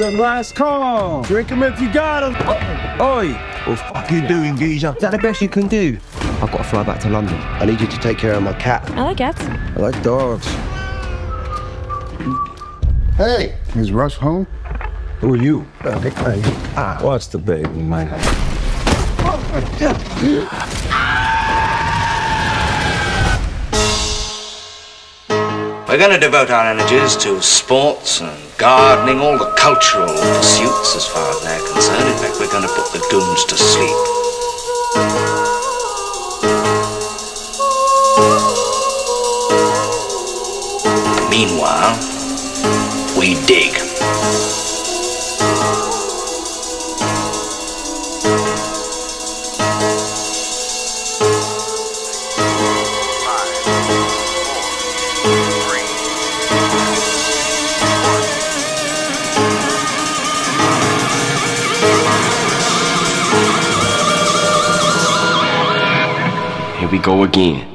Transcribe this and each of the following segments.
some last call. Drink them if you got them. Oi! What the fuck you doing, geezer? Is that the best you can do? I've got to fly back to London. I need you to take care of my cat. I like cats. I like dogs. Hey, is Russ home? Who are you? What's the baby, man? We're going to devote our energies to sports and gardening, all the cultural pursuits as far as they're concerned. In fact, we're going to put the goons to sleep. Meanwhile, we dig. Here we go again.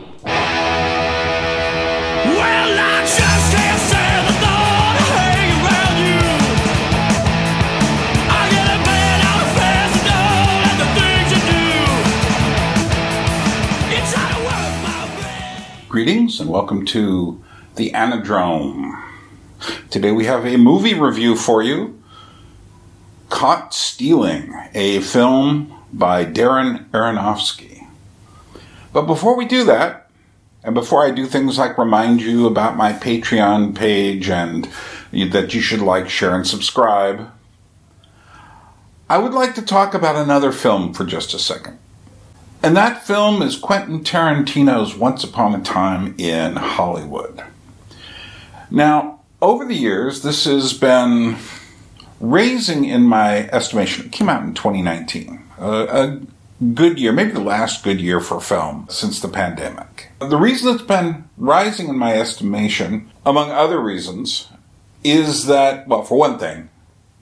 Greetings and welcome to the Anadrome. Today we have a movie review for you. Caught Stealing, a film by Darren Aronofsky. But before we do that, and before I do things like remind you about my Patreon page and that you should like, share, and subscribe, I would like to talk about another film for just a second. And that film is Quentin Tarantino's Once Upon a Time in Hollywood. Now, over the years, this has been raising in my estimation. It came out in 2019. A good year, maybe the last good year for film since the pandemic. The reason it's been rising in my estimation, among other reasons, is that, well, for one thing,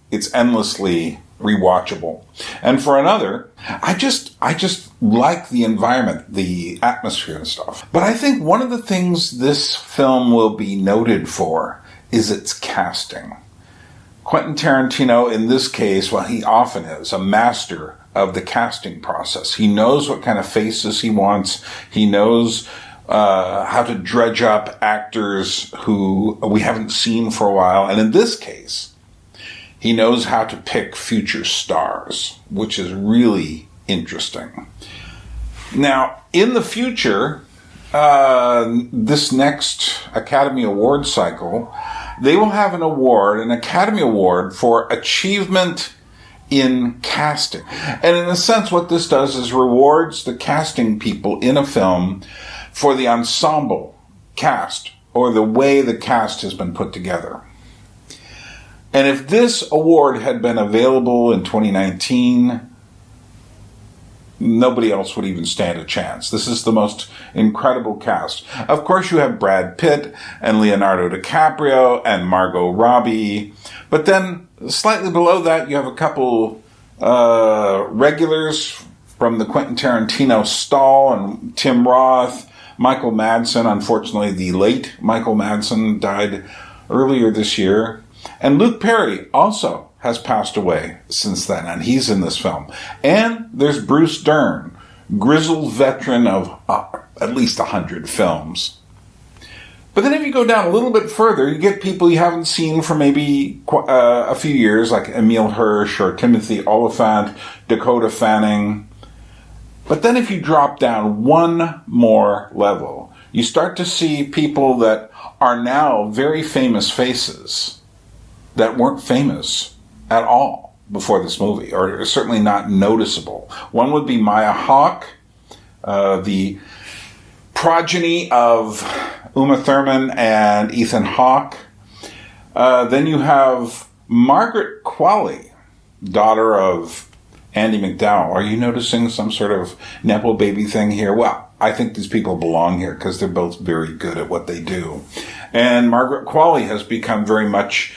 it's endlessly rewatchable. And for another, I just like the environment, the atmosphere and stuff. But I think one of the things this film will be noted for is its casting. Quentin Tarantino, in this case, well, he often is a master of the casting process. He knows what kind of faces he wants. He knows how to dredge up actors who we haven't seen for a while. And in this case, he knows how to pick future stars, which is really interesting. Now, in the future, this next Academy Award cycle, they will have an Academy Award for achievement in casting. And in a sense, what this does is rewards the casting people in a film for the ensemble cast, or the way the cast has been put together. And if this award had been available in 2019, nobody else would even stand a chance. This is the most incredible cast. Of course, you have Brad Pitt and Leonardo DiCaprio and Margot Robbie. But then, slightly below that, you have a couple regulars from the Quentin Tarantino stall, and Tim Roth, Michael Madsen. Unfortunately, the late Michael Madsen died earlier this year. And Luke Perry also has passed away since then, and he's in this film. And there's Bruce Dern, grizzled veteran of at least 100 films. But then if you go down a little bit further, you get people you haven't seen for maybe a few years, like Emile Hirsch or Timothy Oliphant, Dakota Fanning. But then if you drop down one more level, you start to see people that are now very famous faces that weren't famous at all before this movie, or certainly not noticeable. One would be Maya Hawke, the progeny of Uma Thurman and Ethan Hawke. Then you have Margaret Qualley, daughter of Andie MacDowell. Are you noticing some sort of Nepo baby thing here? Well, I think these people belong here because they're both very good at what they do. And Margaret Qualley has become very much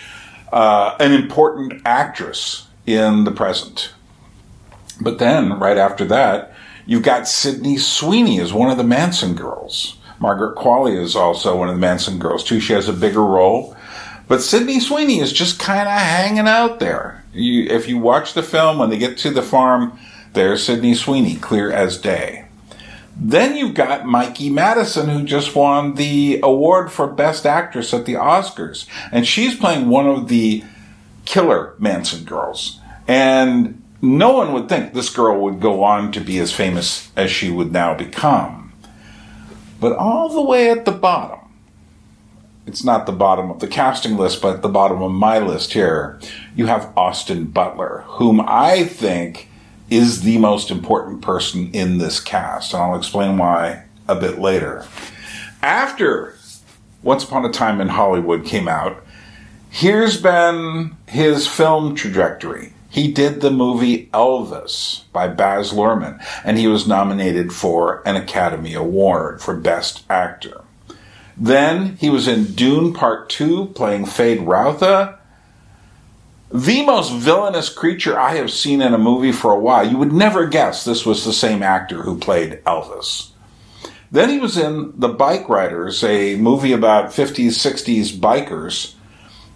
an important actress in the present. But then, right after that, you've got Sydney Sweeney as one of the Manson girls. Margaret Qualley is also one of the Manson girls, too. She has a bigger role. But Sydney Sweeney is just kind of hanging out there. If you watch the film, when they get to the farm, there's Sydney Sweeney, clear as day. Then you've got Mikey Madison, who just won the award for Best Actress at the Oscars. And she's playing one of the killer Manson girls. And no one would think this girl would go on to be as famous as she would now become. But all the way at the bottom, it's not the bottom of the casting list, but at the bottom of my list here, you have Austin Butler, whom I think is the most important person in this cast. And I'll explain why a bit later. After Once Upon a Time in Hollywood came out, here's been his film trajectory. He did the movie Elvis by Baz Luhrmann, and he was nominated for an Academy Award for Best Actor. Then he was in Dune Part 2 playing Fade Routha. The most villainous creature I have seen in a movie for a while. You would never guess this was the same actor who played Elvis. Then he was in The Bike Riders, a movie about 50s, 60s bikers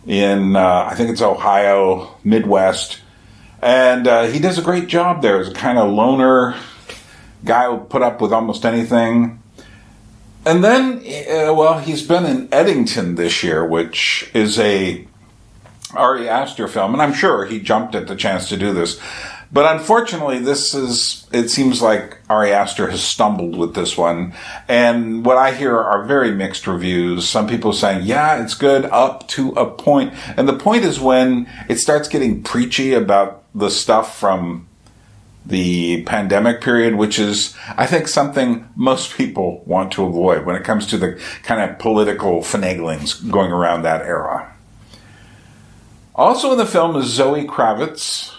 in, I think it's Ohio, Midwest. And he does a great job there as a kind of loner guy who put up with almost anything. And then, he's been in Eddington this year, which is a Ari Aster film, and I'm sure he jumped at the chance to do this. But unfortunately, it seems like Ari Aster has stumbled with this one. And what I hear are very mixed reviews. Some people saying, yeah, it's good up to a point. And the point is when it starts getting preachy about the stuff from the pandemic period, which is, I think, something most people want to avoid when it comes to the kind of political finaglings going around that era. Also in the film is Zoë Kravitz,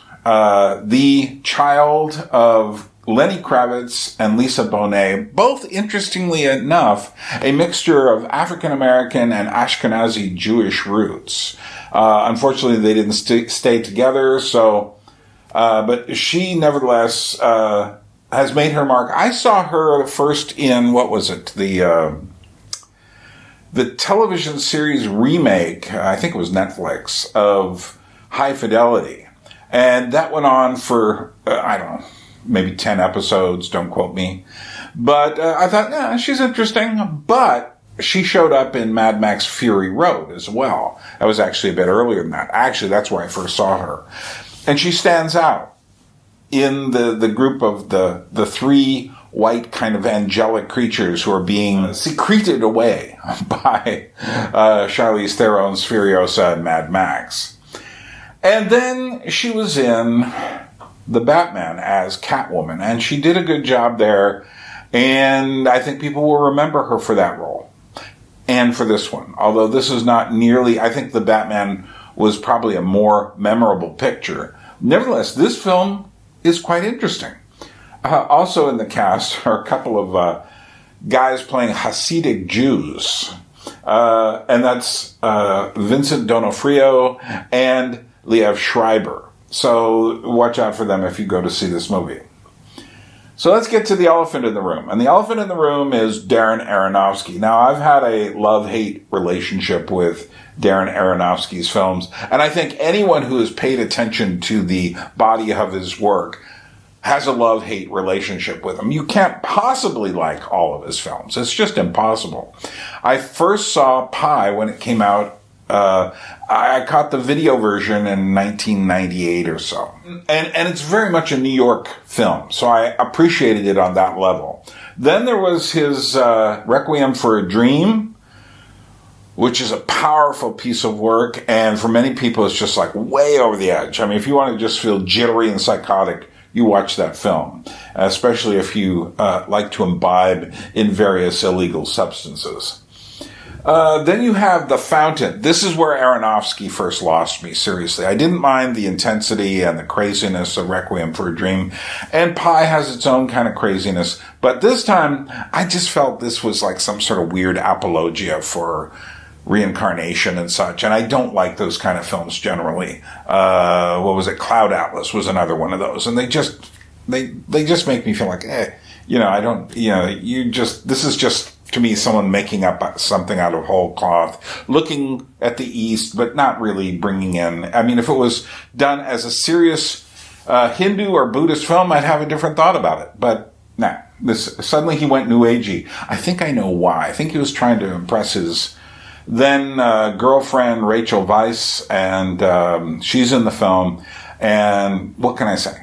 the child of Lenny Kravitz and Lisa Bonet, both, interestingly enough, a mixture of African-American and Ashkenazi Jewish roots. Unfortunately, they didn't stay together, but she nevertheless has made her mark. I saw her first in, the television series remake, I think it was Netflix, of High Fidelity. And that went on for, maybe 10 episodes, don't quote me. But I thought, she's interesting. But she showed up in Mad Max Fury Road as well. That was actually a bit earlier than that. Actually, that's where I first saw her. And she stands out in the group of the three white kind of angelic creatures who are being secreted away by Charlize Theron's Furiosa and Mad Max. And then she was in The Batman as Catwoman, and she did a good job there, and I think people will remember her for that role and for this one. Although this is not nearly, I think The Batman was probably a more memorable picture. Nevertheless, this film is quite interesting. Also in the cast are a couple of guys playing Hasidic Jews. And that's Vincent D'Onofrio and Liev Schreiber. So watch out for them if you go to see this movie. So let's get to the elephant in the room. And the elephant in the room is Darren Aronofsky. Now, I've had a love-hate relationship with Darren Aronofsky's films. And I think anyone who has paid attention to the body of his work has a love-hate relationship with him. You can't possibly like all of his films. It's just impossible. I first saw Pi when it came out. I caught the video version in 1998 or so. And it's very much a New York film, so I appreciated it on that level. Then there was his Requiem for a Dream, which is a powerful piece of work, and for many people it's just like way over the edge. I mean, if you want to just feel jittery and psychotic, you watch that film, especially if you like to imbibe in various illegal substances. Then you have The Fountain. This is where Aronofsky first lost me, seriously. I didn't mind the intensity and the craziness of Requiem for a Dream, and Pi has its own kind of craziness, but this time I just felt this was like some sort of weird apologia for reincarnation and such, and I don't like those kind of films generally. Cloud Atlas was another one of those, and they just make me feel like, this is just to me, someone making up something out of whole cloth, looking at the East, but not really bringing in. I mean, if it was done as a serious Hindu or Buddhist film, I'd have a different thought about it. But nah, suddenly he went New Agey. I think I know why. I think he was trying to impress his then girlfriend, Rachel Weisz, and she's in the film. And what can I say?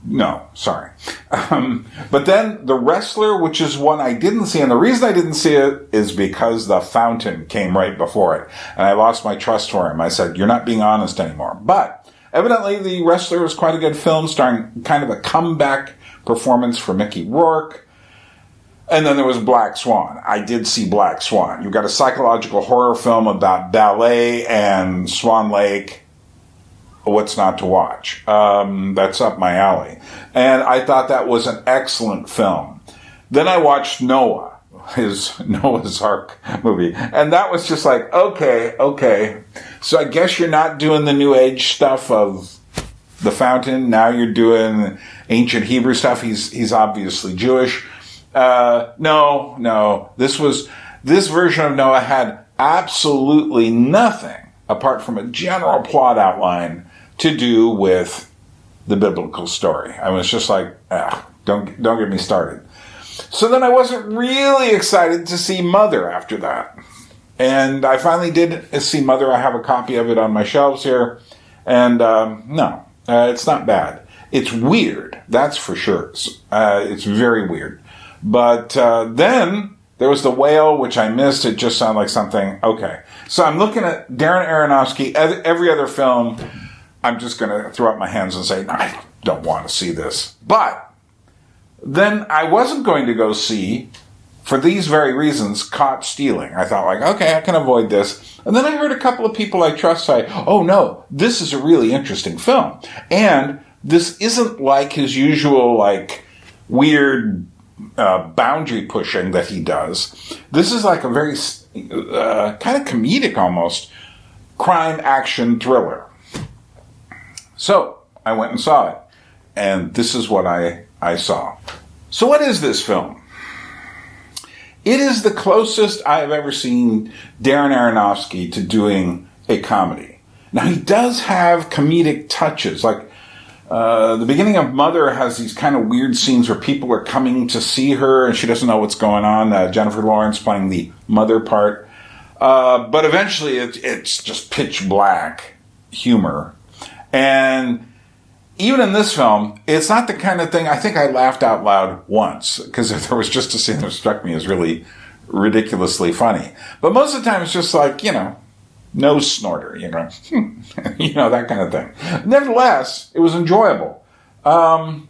No, sorry. But then The Wrestler, which is one I didn't see, and the reason I didn't see it is because The Fountain came right before it, and I lost my trust for him. I said, you're not being honest anymore. But evidently The Wrestler was quite a good film, starring kind of a comeback performance for Mickey Rourke. And then there was Black Swan. I did see Black Swan. You've got a psychological horror film about ballet and Swan Lake. What's not to watch? That's up my alley. And I thought that was an excellent film. Then I watched Noah, his Noah's Ark movie. And that was just like, okay. So I guess you're not doing the New Age stuff of The Fountain. Now you're doing ancient Hebrew stuff. He's obviously Jewish. No. This version of Noah had absolutely nothing apart from a general plot outline to do with the biblical story. I was just like, don't get me started. So then I wasn't really excited to see Mother after that. And I finally did see Mother. I have a copy of it on my shelves here. And no, it's not bad. It's weird, that's for sure. It's very weird. But then there was The Whale, which I missed. It just sounded like something, okay. So I'm looking at Darren Aronofsky, every other film. I'm just going to throw up my hands and say, no, I don't want to see this. But then I wasn't going to go see, for these very reasons, Caught Stealing. I thought, like, okay, I can avoid this. And then I heard a couple of people I trust say, oh no, this is a really interesting film. And this isn't like his usual, like, weird boundary pushing that he does. This is like a very kind of comedic almost crime action thriller. So I went and saw it, and this is what I saw. So what is this film? It is the closest I have ever seen Darren Aronofsky to doing a comedy. Now, he does have comedic touches, like the beginning of Mother has these kind of weird scenes where people are coming to see her, and she doesn't know what's going on. Jennifer Lawrence playing the mother part. But eventually it's just pitch black humor. And even in this film, it's not the kind of thing, I think I laughed out loud once, because there was just a scene that struck me as really ridiculously funny. But most of the time it's just like, nose snorter, that kind of thing. Nevertheless, it was enjoyable. And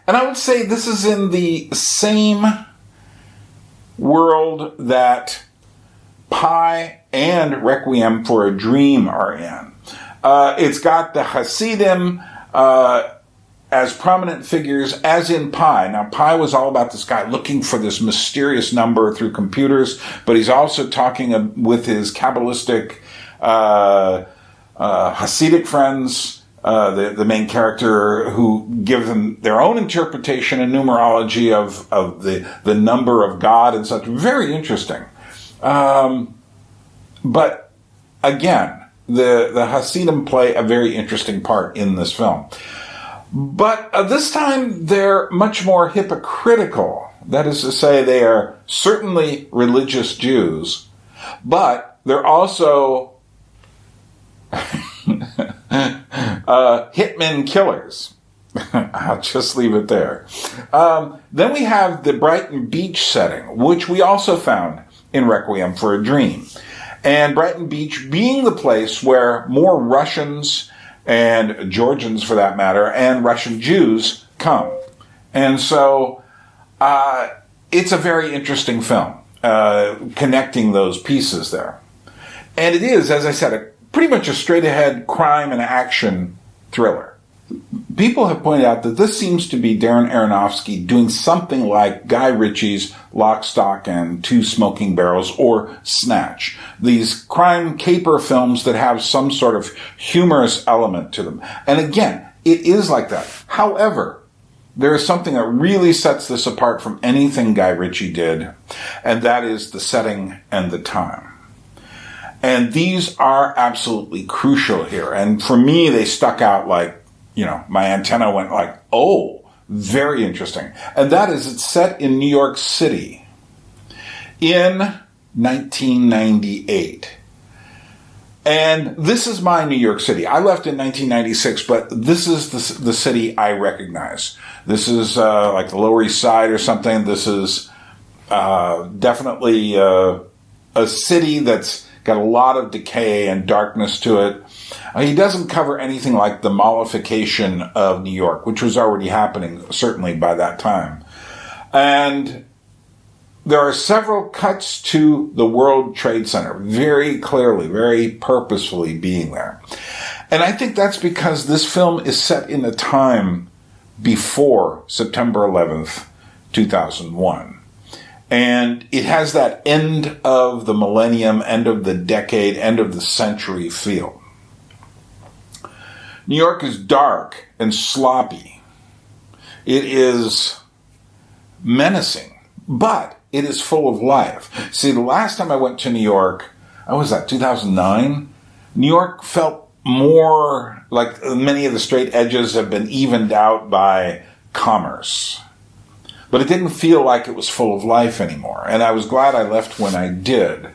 I would say this is in the same world that Pi and Requiem for a Dream are in. It's got the Hasidim as prominent figures as in Pi. Now, Pi was all about this guy looking for this mysterious number through computers, but he's also talking with his Kabbalistic Hasidic friends, the main character, who give them their own interpretation and numerology of the number of God and such. Very interesting. But again, the Hasidim play a very interesting part in this film. But this time they're much more hypocritical. That is to say, they are certainly religious Jews, but they're also hitmen killers. I'll just leave it there. Then we have the Brighton Beach setting, which we also found in Requiem for a Dream. And Brighton Beach being the place where more Russians and Georgians, for that matter, and Russian Jews come. And so it's a very interesting film, connecting those pieces there. And it is, as I said, pretty much a straight-ahead crime and action thriller. People have pointed out that this seems to be Darren Aronofsky doing something like Guy Ritchie's Lock, Stock, and Two Smoking Barrels, or Snatch. These crime caper films that have some sort of humorous element to them. And again, it is like that. However, there is something that really sets this apart from anything Guy Ritchie did, and that is the setting and the time. And these are absolutely crucial here. And for me, they stuck out like, my antenna went like, oh, very interesting. And that is, it's set in New York City in 1998. And this is my New York City. I left in 1996, but this is the city I recognize. This is like the Lower East Side or something. This is definitely a city that's got a lot of decay and darkness to it. He doesn't cover anything like the mollification of New York, which was already happening, certainly by that time. And there are several cuts to the World Trade Center, very clearly, very purposefully being there. And I think that's because this film is set in a time before September 11th, 2001. And it has that end of the millennium, end of the decade, end of the century feel. New York is dark and sloppy. It is menacing, but it is full of life. See, the last time I went to New York, what was that, 2009? New York felt more like many of the straight edges have been evened out by commerce. But it didn't feel like it was full of life anymore. And I was glad I left when I did.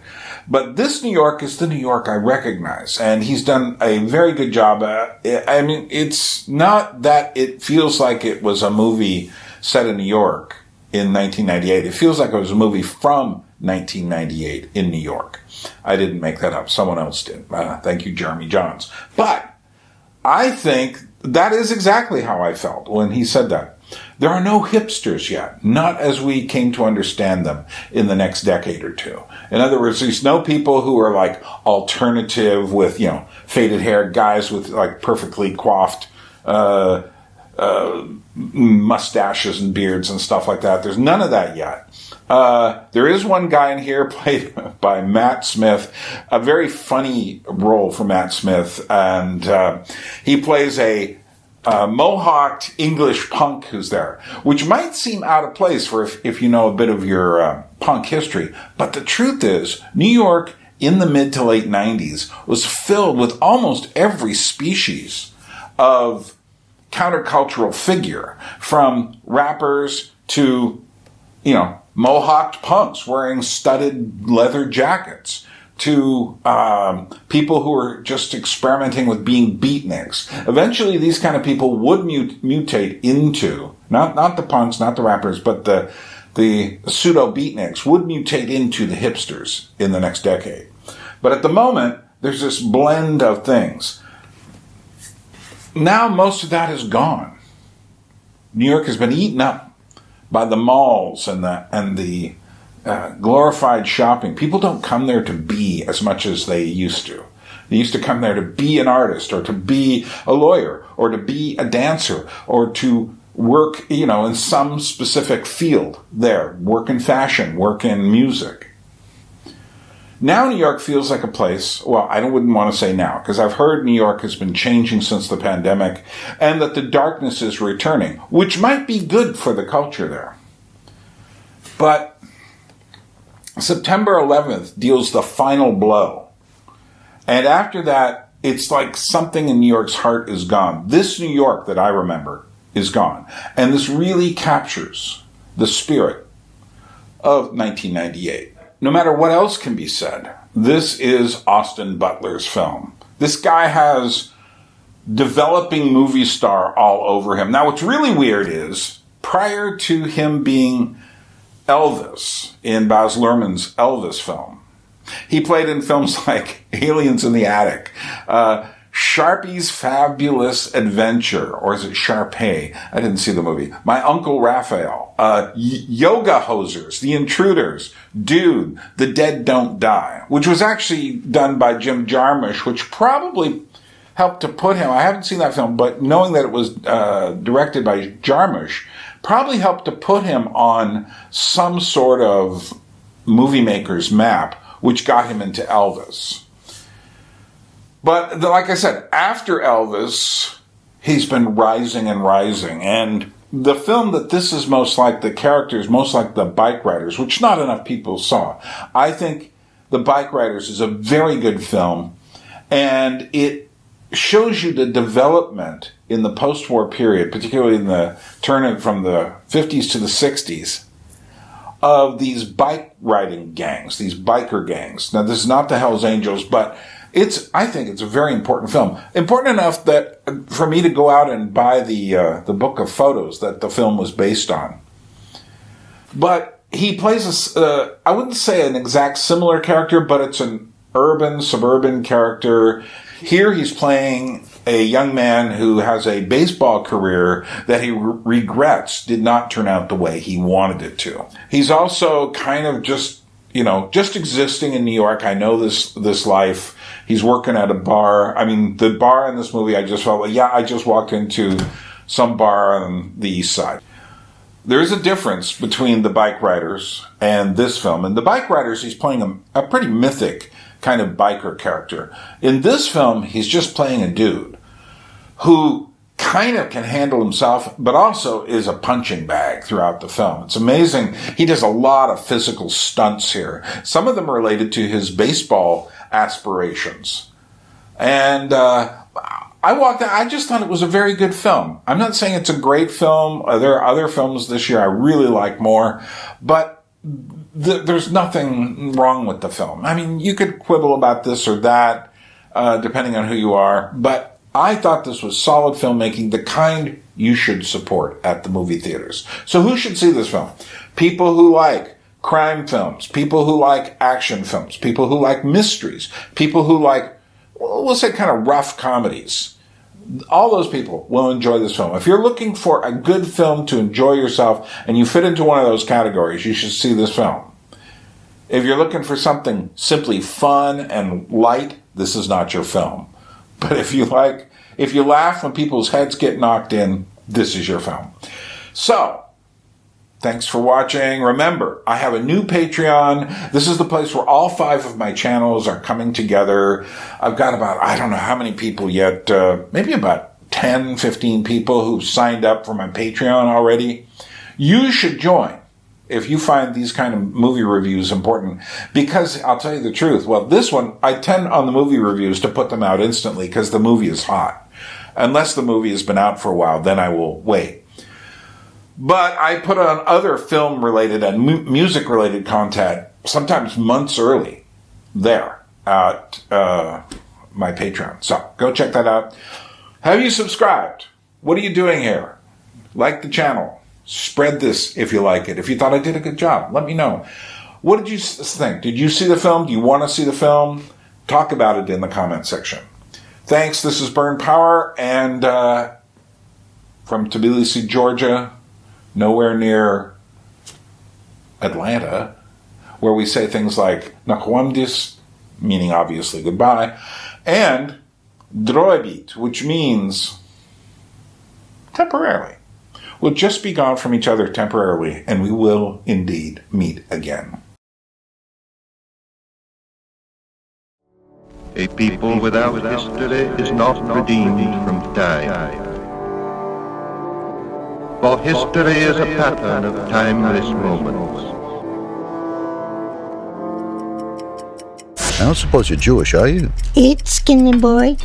But this New York is the New York I recognize. And he's done a very good job. I mean, it's not that it feels like it was a movie set in New York in 1998. It feels like it was a movie from 1998 in New York. I didn't make that up. Someone else did. Thank you, Jeremy Jahns. But I think that is exactly how I felt when he said that. There are no hipsters yet, not as we came to understand them in the next decade or two. In other words, there's no people who are like alternative with, faded hair, guys with like perfectly coiffed mustaches and beards and stuff like that. There's none of that yet. There is one guy in here played by Matt Smith, a very funny role for Matt Smith, and he plays a mohawked English punk who's there, which might seem out of place for if you know a bit of your punk history. But the truth is, New York in the mid to late 90s was filled with almost every species of countercultural figure, from rappers to, mohawked punks wearing studded leather jackets, to people who are just experimenting with being beatniks. Eventually, these kind of people would mutate into, not the punks, not the rappers, but the pseudo-beatniks would mutate into the hipsters in the next decade. But at the moment, there's this blend of things. Now most of that is gone. New York has been eaten up by the malls and the glorified shopping. People don't come there to be as much as they used to. They used to come there to be an artist, or to be a lawyer, or to be a dancer, or to work, in some specific field there. Work in fashion, work in music. Now New York feels like a place, well, I wouldn't want to say now, because I've heard New York has been changing since the pandemic, and that the darkness is returning, which might be good for the culture there. But September 11th deals the final blow. And after that, it's like something in New York's heart is gone. This New York that I remember is gone. And this really captures the spirit of 1998. No matter what else can be said, this is Austin Butler's film. This guy has developing movie star all over him. Now, what's really weird is, prior to him being Elvis in Baz Luhrmann's Elvis film, he played in films like Aliens in the Attic, Sharpie's Fabulous Adventure, or is it Sharpay? I didn't see the movie. My Uncle Raphael, Yoga Hosers, The Intruders, Dude, The Dead Don't Die, which was actually done by Jim Jarmusch, which probably helped to put him, I haven't seen that film, but knowing that it was directed by Jarmusch, probably helped to put him on some sort of movie maker's map, which got him into Elvis. But like I said, after Elvis, he's been rising and rising. And the film that this is most like, the characters most like the Bike Riders, which not enough people saw. I think The Bike Riders is a very good film, and it shows you the development in the post-war period, particularly in the turn from the 50s to the 60s, of these bike riding gangs, these biker gangs. Now, this is not the Hells Angels, but I think it's a very important film. Important enough that for me to go out and buy the book of photos that the film was based on. But he plays I wouldn't say an exact similar character, but it's an urban, suburban character. Here he's playing a young man who has a baseball career that he regrets did not turn out the way he wanted it to. He's also kind of just existing in New York. I know this life. He's working at a bar. I mean, the bar in this movie, I just felt like, I just walked into some bar on the East Side. There's a difference between The Bike Riders and this film. In The Bike Riders, he's playing a pretty mythic kind of biker character. In this film, he's just playing a dude who kind of can handle himself, but also is a punching bag throughout the film. It's amazing. He does a lot of physical stunts here. Some of them are related to his baseball aspirations. And I walked out, I just thought it was a very good film. I'm not saying it's a great film. There are other films this year I really like more, but there's nothing wrong with the film. I mean, you could quibble about this or that, depending on who you are, but I thought this was solid filmmaking, the kind you should support at the movie theaters. So who should see this film? People who like crime films, people who like action films, people who like mysteries, people who like, we'll say, kind of rough comedies. All those people will enjoy this film. If you're looking for a good film to enjoy yourself and you fit into one of those categories, you should see this film. If you're looking for something simply fun and light, this is not your film. But if you laugh when people's heads get knocked in, this is your film. So, thanks for watching. Remember, I have a new Patreon. This is the place where all 5 of my channels are coming together. I've got about, I don't know how many people yet, maybe about 10, 15 people who've signed up for my Patreon already. You should join if you find these kind of movie reviews important, because I'll tell you the truth. Well, this one, I tend on the movie reviews to put them out instantly because the movie is hot. Unless the movie has been out for a while, then I will wait. But I put on other film-related and music-related content sometimes months early there at my Patreon. So go check that out. Have you subscribed? What are you doing here? Like the channel. Spread this if you like it. If you thought I did a good job, let me know. What did you think? Did you see the film? Do you want to see the film? Talk about it in the comment section. Thanks. This is Burn Power, and from Tbilisi, Georgia, nowhere near Atlanta, where we say things like Nakwamdis, meaning obviously goodbye, and Droibit, which means temporarily. We'll just be gone from each other temporarily, and we will indeed meet again. A people without history is not redeemed from time. For history is a pattern of timeless moments. I don't suppose you're Jewish, are you? Eat, skinny boy.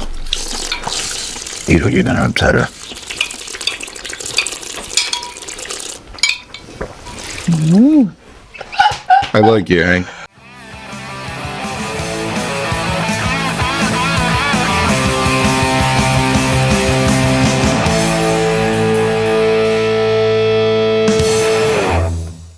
Eat or you're gonna upset her. I like you, Hank.